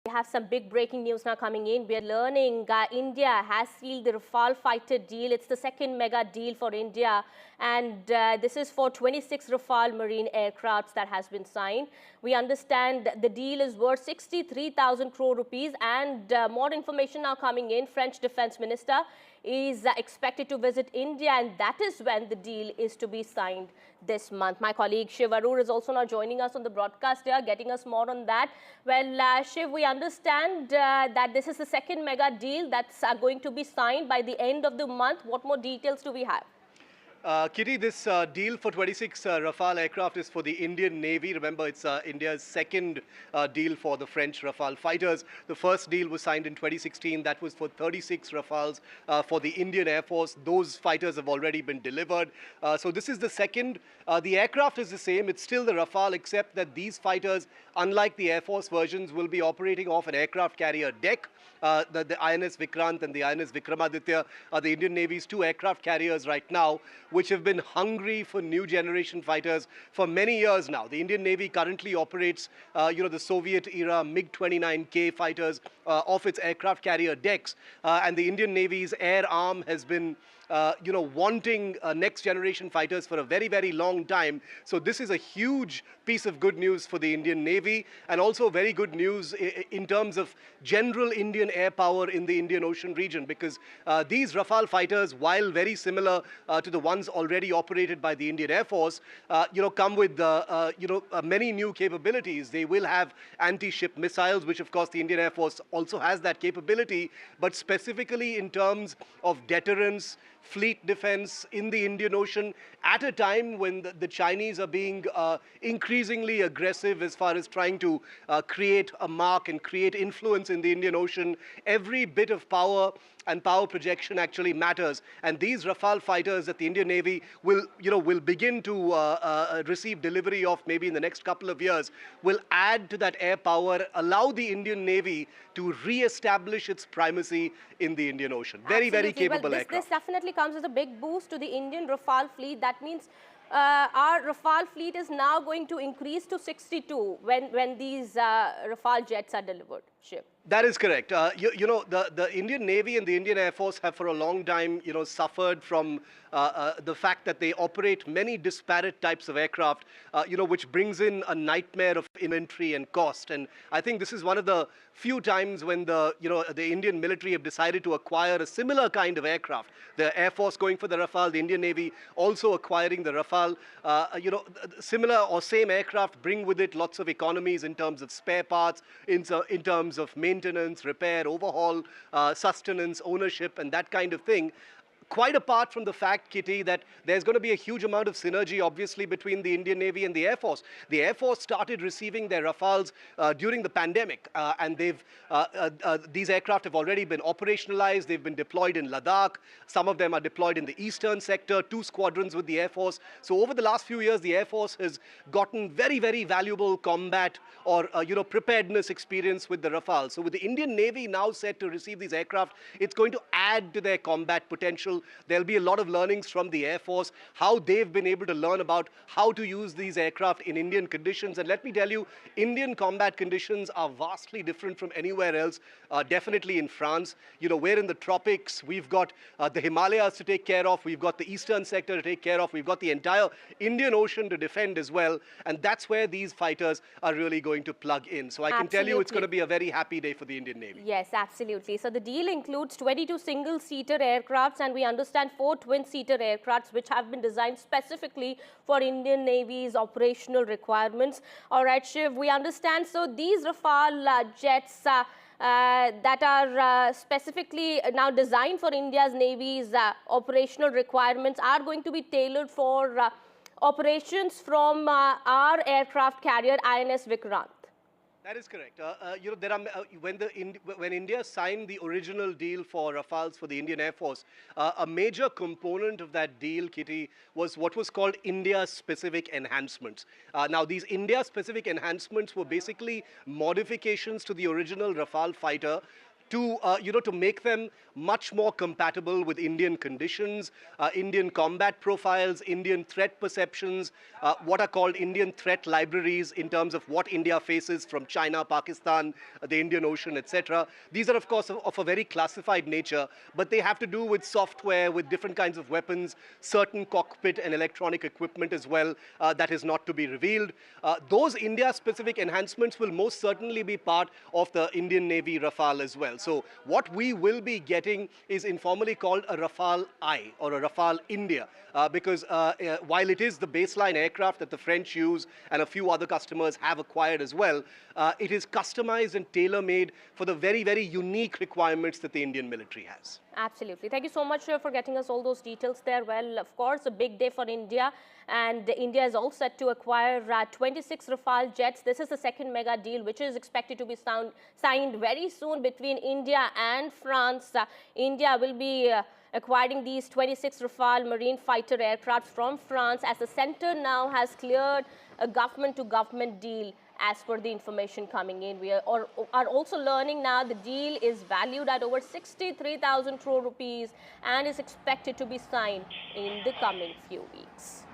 We have some big breaking news now coming in. We are learning India has sealed the Rafale fighter deal. It's the second mega deal for India. And this is for 26 Rafale marine aircrafts that has been signed. We understand the deal is worth 63,000 crore rupees. And more information now coming in. French Defense Minister is expected to visit India, and that is when the deal is to be signed this month. My colleague Shiv Arur is also now joining us on the broadcast here, getting us more on that. Well, Shiv, we understand that this is the second mega deal that's going to be signed by the end of the month. What more details do we have? Kitty, this deal for 26 Rafale aircraft is for the Indian Navy. Remember, it's India's second deal for the French Rafale fighters. The first deal was signed in 2016. That was for 36 Rafales for the Indian Air Force. Those fighters have already been delivered. So this is the second. The aircraft is the same. It's still the Rafale, except that these fighters, unlike the Air Force versions, will be operating off an aircraft carrier deck. The INS Vikrant and the INS Vikramaditya are the Indian Navy's two aircraft carriers right now, which have been hungry for new generation fighters for many years now. The Indian Navy currently operates, the Soviet-era MiG-29K fighters off its aircraft carrier decks, and the Indian Navy's air arm has been wanting next generation fighters for a very, very long time. So this is a huge piece of good news for the Indian Navy, and also very good news in terms of general Indian air power in the Indian Ocean region, because these Rafale fighters, while very similar to the ones already operated by the Indian Air Force, come with many new capabilities. They will have anti-ship missiles, which of course the Indian Air Force also has that capability, but specifically in terms of deterrence, fleet defense in the Indian Ocean at a time when the Chinese are being increasingly aggressive as far as trying to create a mark and create influence in the Indian Ocean. Every bit of power and power projection actually matters, and these Rafale fighters that the Indian Navy will begin to receive delivery of maybe in the next couple of years will add to that air power, allow the Indian Navy to re-establish its primacy in the Indian Ocean. Very, very capable aircraft. This definitely comes as a big boost to the Indian Rafale fleet. That means our Rafale fleet is now going to increase to 62 when these Rafale jets are delivered. Shiv. That is correct. The Indian Navy and the Indian Air Force have for a long time, suffered from the fact that they operate many disparate types of aircraft, which brings in a nightmare of inventory and cost. And I think this is one of the few times when the Indian military have decided to acquire a similar kind of aircraft. The Air Force going for the Rafale, the Indian Navy also acquiring the Rafale. Similar or same aircraft bring with it lots of economies in terms of spare parts, in terms of maintenance, repair, overhaul, sustenance, ownership, and that kind of thing. Quite apart from the fact, Kitty, that there's going to be a huge amount of synergy, obviously, between the Indian Navy and the Air Force. The Air Force started receiving their Rafales during the pandemic, and these aircraft have already been operationalized. They've been deployed in Ladakh. Some of them are deployed in the eastern sector, 2 squadrons with the Air Force. So over the last few years, the Air Force has gotten very, very valuable combat or preparedness experience with the Rafale. So with the Indian Navy now set to receive these aircraft, it's going to add to their combat potential. There'll be a lot of learnings from the Air Force, how they've been able to learn about how to use these aircraft in Indian conditions. And let me tell you, Indian combat conditions are vastly different from anywhere else, definitely in France. We're in the tropics. We've got the Himalayas to take care of. We've got the eastern sector to take care of. We've got the entire Indian Ocean to defend as well. And that's where these fighters are really going to plug in. So I can tell you it's going to be a very happy day for the Indian Navy. Yes, absolutely. So the deal includes 22 single-seater aircrafts, and we understand 4 twin-seater aircrafts which have been designed specifically for Indian Navy's operational requirements. All right, Shiv, we understand. So these Rafale jets that are specifically now designed for India's Navy's operational requirements are going to be tailored for operations from our aircraft carrier INS Vikrant. That is correct. When India signed the original deal for Rafales for the Indian Air Force, a major component of that deal, Kitty, was what was called India-specific enhancements. Now, these India-specific enhancements were basically modifications to the original Rafale fighter to, to make them much more compatible with Indian conditions, Indian combat profiles, Indian threat perceptions, what are called Indian threat libraries in terms of what India faces from China, Pakistan, the Indian Ocean, etc. These are, of course, of a very classified nature, but they have to do with software, with different kinds of weapons, certain cockpit and electronic equipment as well that is not to be revealed. Those India-specific enhancements will most certainly be part of the Indian Navy Rafale as well. So what we will be getting is informally called a Rafale I or a Rafale India because while it is the baseline aircraft that the French use and a few other customers have acquired as well, it is customized and tailor-made for the very, very unique requirements that the Indian military has. Absolutely. Thank you so much for getting us all those details there. Well, of course, a big day for India, and India is all set to acquire 26 Rafale jets. This is the second mega deal, which is expected to be signed very soon between India and France. India will be acquiring these 26 Rafale marine fighter aircraft from France, as the center now has cleared a government-to-government deal. As per the information coming in, we are also learning now the deal is valued at over 63,000 crore rupees and is expected to be signed in the coming few weeks.